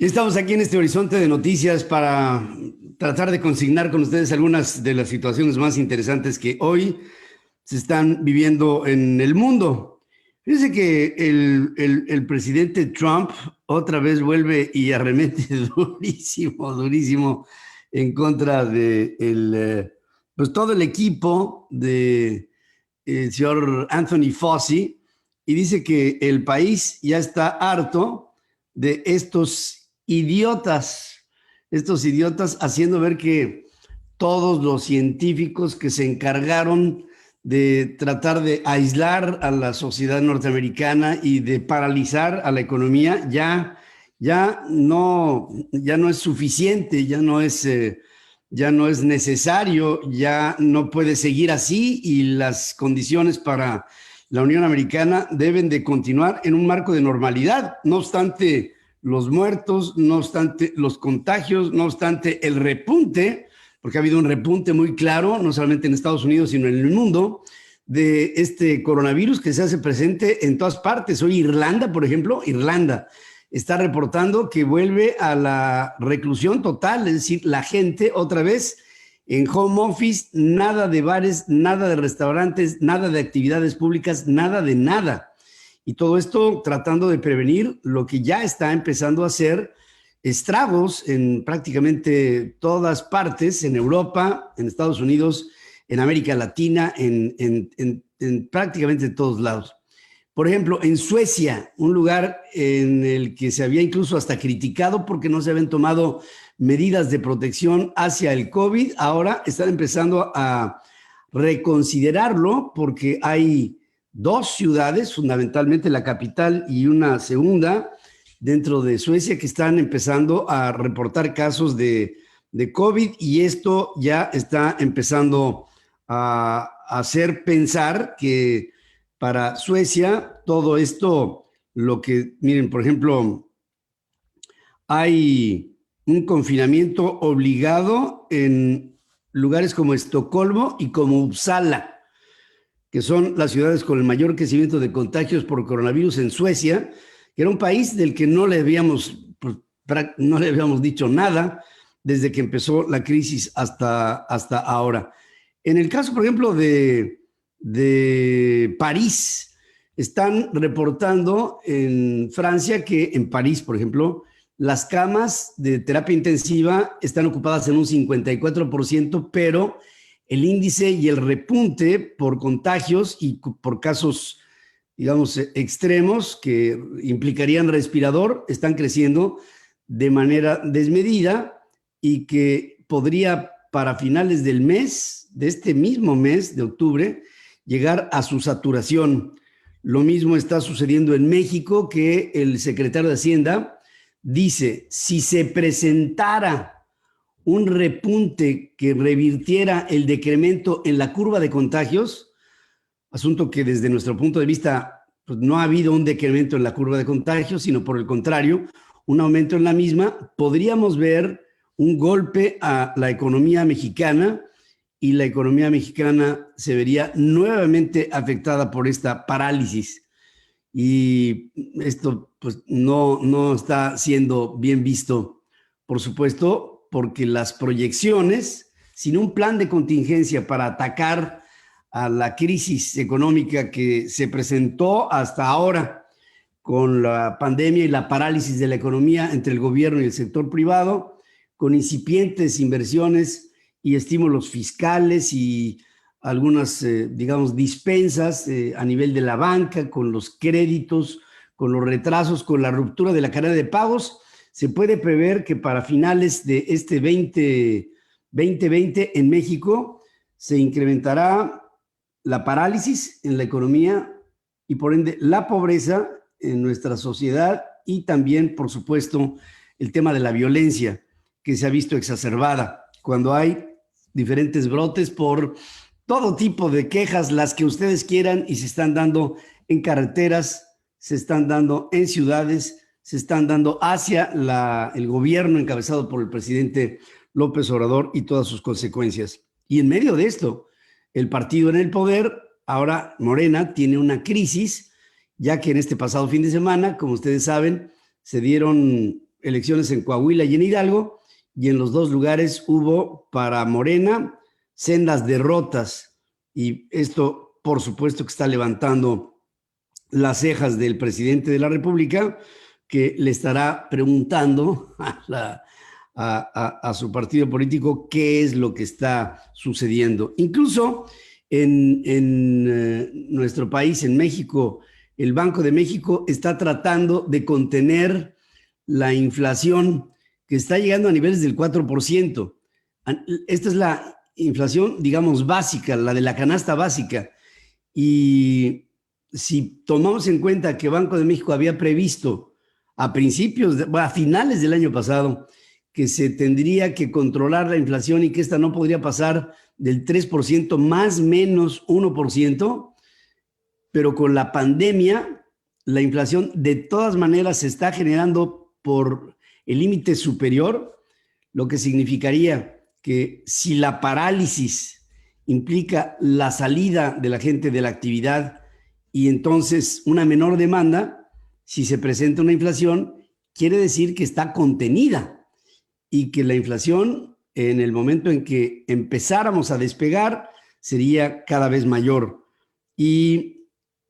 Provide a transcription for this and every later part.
Estamos aquí en este horizonte de noticias para tratar de consignar con ustedes algunas de las situaciones más interesantes que hoy se están viviendo en el mundo. Fíjense que el presidente Trump otra vez vuelve y arremete durísimo, durísimo en contra de pues todo el equipo de el señor Anthony Fauci y dice que el país ya está harto de estos idiotas haciendo ver que todos los científicos que se encargaron de tratar de aislar a la sociedad norteamericana y de paralizar a la economía ya no es suficiente, ya no es necesario, ya no puede seguir así y las condiciones para la Unión Americana deben de continuar en un marco de normalidad, no obstante los muertos, no obstante los contagios, no obstante el repunte, porque ha habido un repunte muy claro, no solamente en Estados Unidos, sino en el mundo, de este coronavirus que se hace presente en todas partes. Hoy Irlanda, por ejemplo, Irlanda está reportando que vuelve a la reclusión total, es decir, la gente otra vez en home office, nada de bares, nada de restaurantes, nada de actividades públicas, nada de nada. Y todo esto tratando de prevenir lo que ya está empezando a hacer estragos en prácticamente todas partes, en Europa, en Estados Unidos, en América Latina, en prácticamente todos lados. Por ejemplo, en Suecia, un lugar en el que se había incluso hasta criticado porque no se habían tomado medidas de protección hacia el COVID, ahora están empezando a reconsiderarlo porque hay dos ciudades, fundamentalmente la capital y una segunda, dentro de Suecia, que están empezando a reportar casos de COVID y esto ya está empezando a hacer pensar que para Suecia todo esto, miren, por ejemplo, hay un confinamiento obligado en lugares como Estocolmo y como Uppsala, que son las ciudades con el mayor crecimiento de contagios por coronavirus en Suecia, que era un país del que no le habíamos dicho nada desde que empezó la crisis hasta ahora. En el caso, por ejemplo, de París, están reportando en Francia que en París, por ejemplo, las camas de terapia intensiva están ocupadas en un 54%, pero el índice y el repunte por contagios y por casos, digamos, extremos que implicarían respirador están creciendo de manera desmedida y que podría para finales del mes, de este mismo mes de octubre, llegar a su saturación. Lo mismo está sucediendo en México, que el secretario de Hacienda dice, si se presentara un repunte que revirtiera el decremento en la curva de contagios, asunto que desde nuestro punto de vista pues no ha habido un decremento en la curva de contagios, sino por el contrario, un aumento en la misma, podríamos ver un golpe a la economía mexicana y la economía mexicana se vería nuevamente afectada por esta parálisis. Y esto pues no está siendo bien visto, por supuesto, porque las proyecciones, sin un plan de contingencia para atacar a la crisis económica que se presentó hasta ahora con la pandemia y la parálisis de la economía entre el gobierno y el sector privado, con incipientes inversiones y estímulos fiscales y algunas, digamos, dispensas a nivel de la banca, con los créditos, con los retrasos, con la ruptura de la cadena de pagos, se puede prever que para finales de este 2020 en México se incrementará la parálisis en la economía y por ende la pobreza en nuestra sociedad y también, por supuesto, el tema de la violencia que se ha visto exacerbada cuando hay diferentes brotes por todo tipo de quejas, las que ustedes quieran, y se están dando en carreteras, se están dando en ciudades, se están dando hacia el gobierno encabezado por el presidente López Obrador y todas sus consecuencias. Y en medio de esto, el partido en el poder, ahora Morena, tiene una crisis, ya que en este pasado fin de semana, como ustedes saben, se dieron elecciones en Coahuila y en Hidalgo, y en los dos lugares hubo para Morena sendas derrotas, y esto por supuesto que está levantando las cejas del presidente de la República, que le estará preguntando a su partido político qué es lo que está sucediendo. Incluso en nuestro país, en México, el Banco de México está tratando de contener la inflación que está llegando a niveles del 4%. Esta es la inflación, digamos, básica, la de la canasta básica. Y si tomamos en cuenta que Banco de México había previsto a finales del año pasado, que se tendría que controlar la inflación y que esta no podría pasar del 3% más menos 1%, pero con la pandemia, la inflación de todas maneras se está generando por el límite superior, lo que significaría que si la parálisis implica la salida de la gente de la actividad y entonces una menor demanda, si se presenta una inflación, quiere decir que está contenida y que la inflación en el momento en que empezáramos a despegar sería cada vez mayor. Y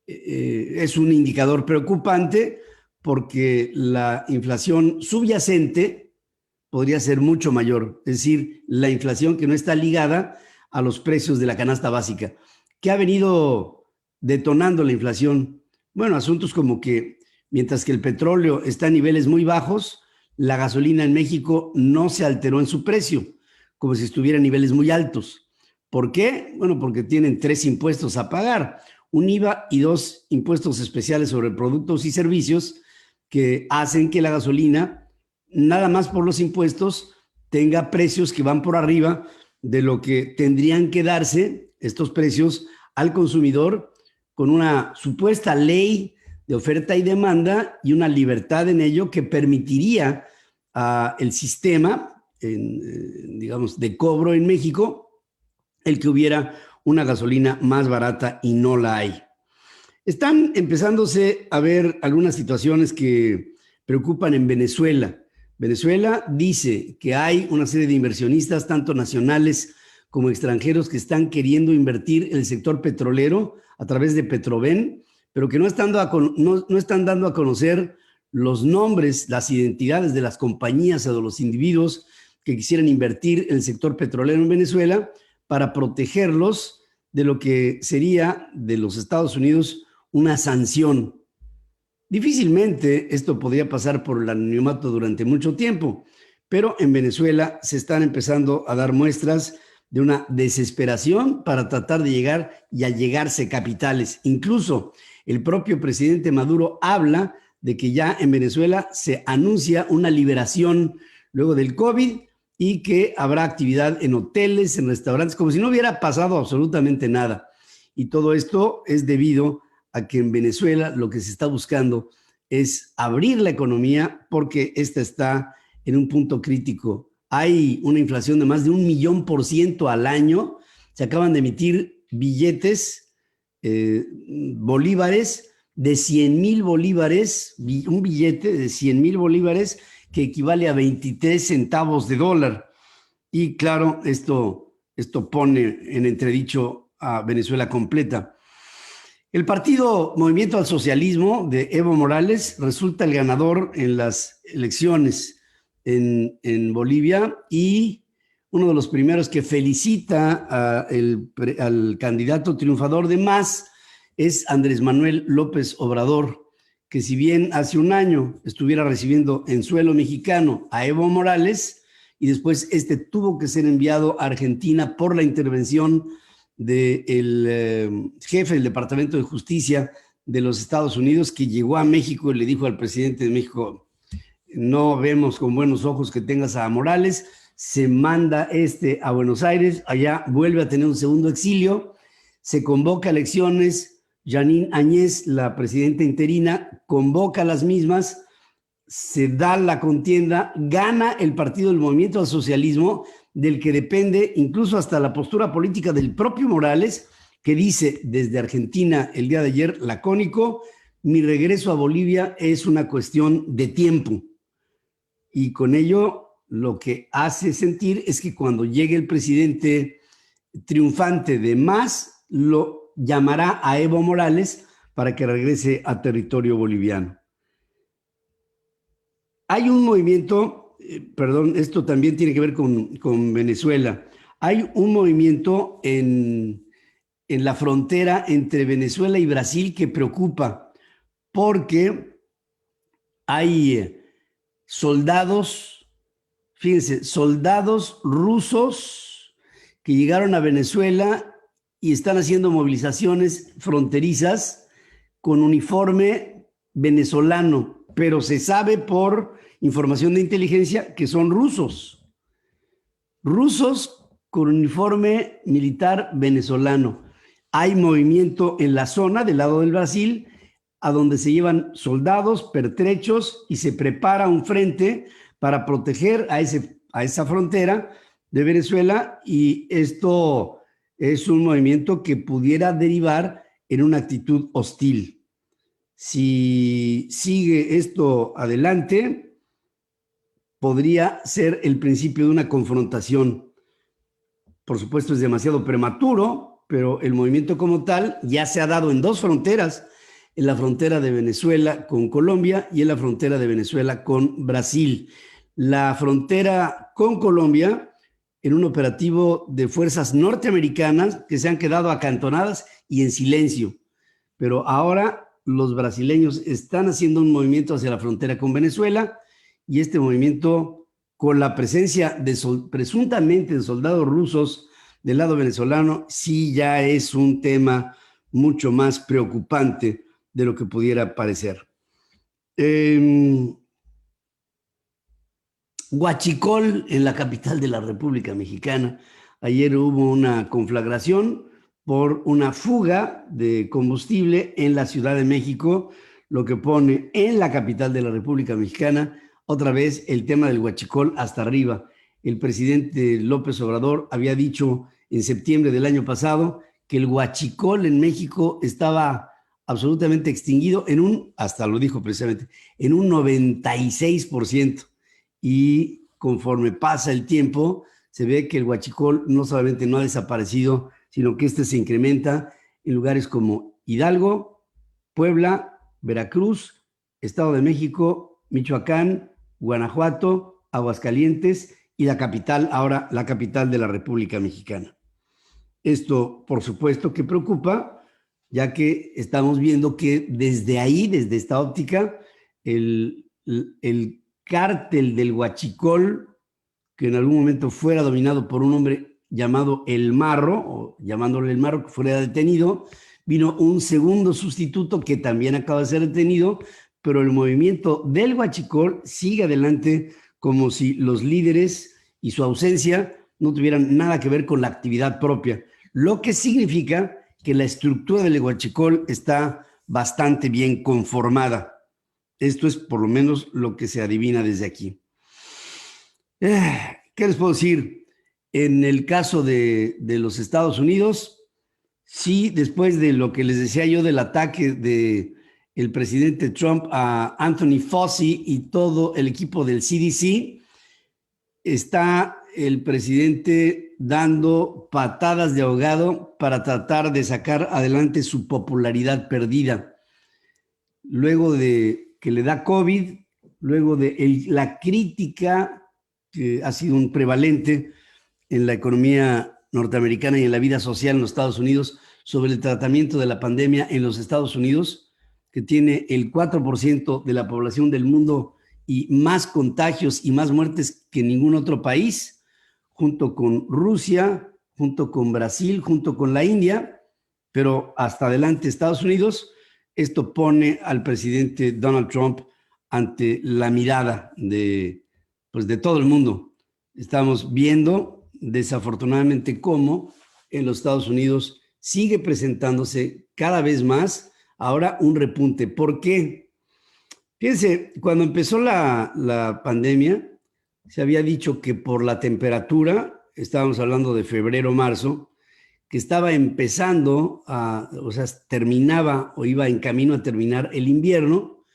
es un indicador preocupante porque la inflación subyacente podría ser mucho mayor, es decir, la inflación que no está ligada a los precios de la canasta básica. ¿Qué ha venido detonando la inflación? Bueno, asuntos como que mientras que el petróleo está a niveles muy bajos, la gasolina en México no se alteró en su precio, como si estuviera a niveles muy altos. ¿Por qué? Bueno, porque tienen 3 impuestos a pagar, un IVA y 2 impuestos especiales sobre productos y servicios que hacen que la gasolina, nada más por los impuestos, tenga precios que van por arriba de lo que tendrían que darse estos precios al consumidor con una supuesta ley de oferta y demanda y una libertad en ello que permitiría el sistema, digamos, de cobro en México, el que hubiera una gasolina más barata y no la hay. Están empezándose a ver algunas situaciones que preocupan en Venezuela. Venezuela dice que hay una serie de inversionistas, tanto nacionales como extranjeros, que están queriendo invertir en el sector petrolero a través de Petroven, pero que no están dando a conocer los nombres, las identidades de las compañías o de los individuos que quisieran invertir en el sector petrolero en Venezuela para protegerlos de lo que sería de los Estados Unidos una sanción. Difícilmente esto podría pasar por el anonimato durante mucho tiempo, pero en Venezuela se están empezando a dar muestras de una desesperación para tratar de llegar y allegarse capitales. Incluso el propio presidente Maduro habla de que ya en Venezuela se anuncia una liberación luego del COVID y que habrá actividad en hoteles, en restaurantes, como si no hubiera pasado absolutamente nada. Y todo esto es debido a que en Venezuela lo que se está buscando es abrir la economía porque esta está en un punto crítico. Hay una inflación de más de 1,000,000% al año. Se acaban de emitir billetes, bolívares de 100,000 bolívares, un billete de 100,000 bolívares que equivale a 23 centavos de dólar. Y claro, esto pone en entredicho a Venezuela completa. El partido Movimiento al Socialismo de Evo Morales resulta el ganador en las elecciones en Bolivia y uno de los primeros que felicita al candidato triunfador de MAS es Andrés Manuel López Obrador, que si bien hace un año estuviera recibiendo en suelo mexicano a Evo Morales y después tuvo que ser enviado a Argentina por la intervención del jefe del Departamento de Justicia de los Estados Unidos, que llegó a México y le dijo al presidente de México: no vemos con buenos ojos que tengas a Morales. Se manda a Buenos Aires, allá vuelve a tener un segundo exilio, se convoca elecciones. Jeanine Áñez, la presidenta interina, convoca las mismas, se da la contienda, gana el partido del Movimiento al Socialismo, del que depende incluso hasta la postura política del propio Morales, que dice desde Argentina el día de ayer, lacónico: mi regreso a Bolivia es una cuestión de tiempo. y con ello lo que hace sentir es que cuando llegue el presidente triunfante de más, lo llamará a Evo Morales para que regrese a territorio boliviano. Hay un movimiento, perdón, esto también tiene que ver con Venezuela. Hay un movimiento en la frontera entre Venezuela y Brasil que preocupa porque hay soldados, fíjense, soldados rusos que llegaron a Venezuela y están haciendo movilizaciones fronterizas con uniforme venezolano, pero se sabe por información de inteligencia que son rusos. Rusos con uniforme militar venezolano. Hay movimiento en la zona del lado del Brasil, a donde se llevan soldados, pertrechos y se prepara un frente para proteger a esa frontera de Venezuela, y esto es un movimiento que pudiera derivar en una actitud hostil. Si sigue esto adelante, podría ser el principio de una confrontación. Por supuesto, es demasiado prematuro, pero el movimiento como tal ya se ha dado en dos fronteras, en la frontera de Venezuela con Colombia y en la frontera de Venezuela con Brasil. La frontera con Colombia, en un operativo de fuerzas norteamericanas que se han quedado acantonadas y en silencio. Pero ahora los brasileños están haciendo un movimiento hacia la frontera con Venezuela, y este movimiento, con la presencia de presuntamente de soldados rusos del lado venezolano, sí ya es un tema mucho más preocupante de lo que pudiera parecer. Huachicol, en la capital de la República Mexicana. Ayer hubo una conflagración por una fuga de combustible en la Ciudad de México, lo que pone en la capital de la República Mexicana otra vez el tema del huachicol hasta arriba. El presidente López Obrador había dicho en septiembre del año pasado que el huachicol en México estaba absolutamente extinguido hasta lo dijo precisamente, en un 96%. Y conforme pasa el tiempo, se ve que el huachicol no solamente no ha desaparecido, sino que este se incrementa en lugares como Hidalgo, Puebla, Veracruz, Estado de México, Michoacán, Guanajuato, Aguascalientes y la capital, ahora la capital de la República Mexicana. Esto, por supuesto, que preocupa, ya que estamos viendo que desde ahí, desde esta óptica, el cártel del huachicol, que en algún momento fuera dominado por un hombre llamado El Marro, o llamándole El Marro, que fuera detenido, vino un segundo sustituto que también acaba de ser detenido, pero el movimiento del huachicol sigue adelante como si los líderes y su ausencia no tuvieran nada que ver con la actividad propia, lo que significa que la estructura del huachicol está bastante bien conformada. Esto es por lo menos lo que se adivina desde aquí. ¿Qué les puedo decir? En el caso de los Estados Unidos, sí, después de lo que les decía yo del ataque del presidente Trump a Anthony Fauci y todo el equipo del CDC, está el presidente dando patadas de ahogado para tratar de sacar adelante su popularidad perdida. Luego de que le da COVID, luego de la crítica que ha sido un prevalente en la economía norteamericana y en la vida social en los Estados Unidos sobre el tratamiento de la pandemia en los Estados Unidos, que tiene el 4% de la población del mundo y más contagios y más muertes que ningún otro país, junto con Rusia, junto con Brasil, junto con la India, pero hasta adelante Estados Unidos. Esto pone al presidente Donald Trump ante la mirada de todo el mundo. Estamos viendo, desafortunadamente, cómo en los Estados Unidos sigue presentándose cada vez más ahora un repunte. ¿Por qué? Fíjense, cuando empezó la pandemia, se había dicho que por la temperatura, estábamos hablando de febrero, marzo, que estaba empezando terminaba o iba en camino a terminar el invierno,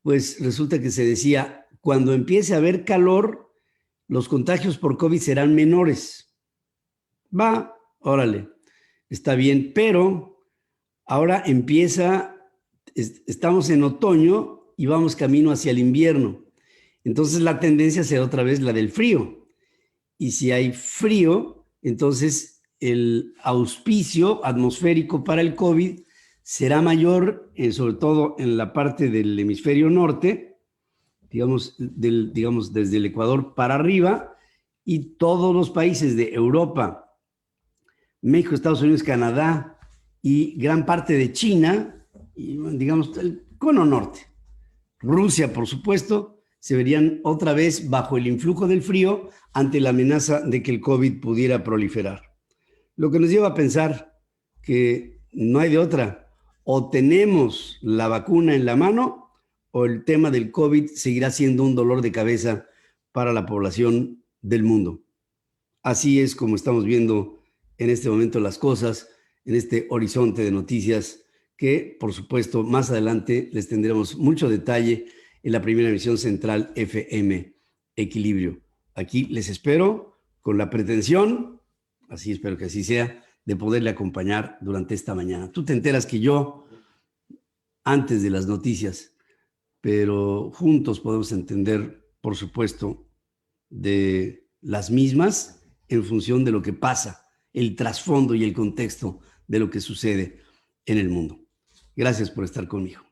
pues resulta que se decía cuando empiece a haber calor, los contagios por COVID serán menores. Va, órale, está bien, pero ahora estamos en otoño y vamos camino hacia el invierno. Entonces la tendencia será otra vez la del frío. Y si hay frío, entonces el auspicio atmosférico para el COVID será mayor, sobre todo en la parte del hemisferio norte, digamos desde el Ecuador para arriba, y todos los países de Europa, México, Estados Unidos, Canadá y gran parte de China, y digamos el cono norte, Rusia, por supuesto, se verían otra vez bajo el influjo del frío ante la amenaza de que el COVID pudiera proliferar. Lo que nos lleva a pensar que no hay de otra. O tenemos la vacuna en la mano o el tema del COVID seguirá siendo un dolor de cabeza para la población del mundo. Así es como estamos viendo en este momento las cosas, en este horizonte de noticias que, por supuesto, más adelante les tendremos mucho detalle en la primera emisión central FM Equilibrio. Aquí les espero con la pretensión, así espero que así sea, de poderle acompañar durante esta mañana. Tú te enteras que yo, antes de las noticias, pero juntos podemos entender, por supuesto, de las mismas en función de lo que pasa, el trasfondo y el contexto de lo que sucede en el mundo. Gracias por estar conmigo.